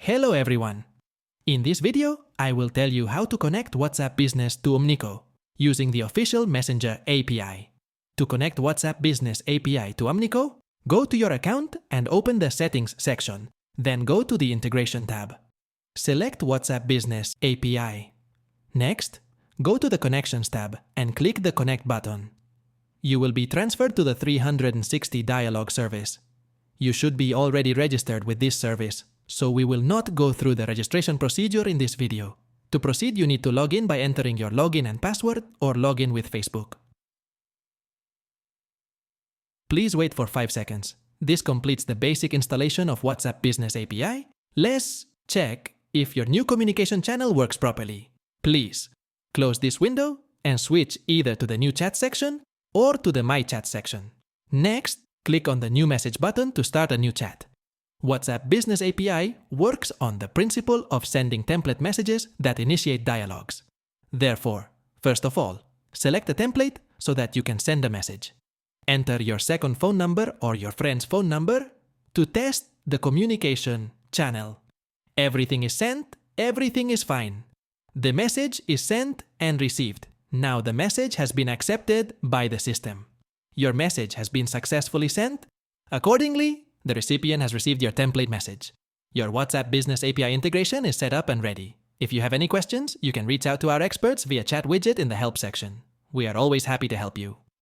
Hello everyone! In this video, I will tell you how to connect WhatsApp Business to Umnico using the official Messenger API. To connect WhatsApp Business API to Umnico, go to your account and open the Settings section, then go to the Integration tab. Select WhatsApp Business API. Next, go to the Connections tab and click the Connect button. You will be transferred to the 360 dialog service. You should be already registered with this service, so we will not go through the registration procedure in this video. To proceed, you need to log in by entering your login and password or log in with Facebook. Please wait for 5 seconds. This completes the basic installation of WhatsApp Business API. Let's check if your new communication channel works properly. Please close this window and switch either to the new chat section or to the My Chat section. Next, click on the New Message button to start a new chat. WhatsApp Business API works on the principle of sending template messages that initiate dialogues. Therefore, first of all, select a template so that you can send a message. Enter your second phone number or your friend's phone number to test the communication channel. Everything is sent, everything is fine. The message is sent and received. Now the message has been accepted by the system. Your message has been successfully sent. Accordingly, the recipient has received your template message. Your WhatsApp Business API integration is set up and ready. If you have any questions, you can reach out to our experts via chat widget in the Help section. We are always happy to help you.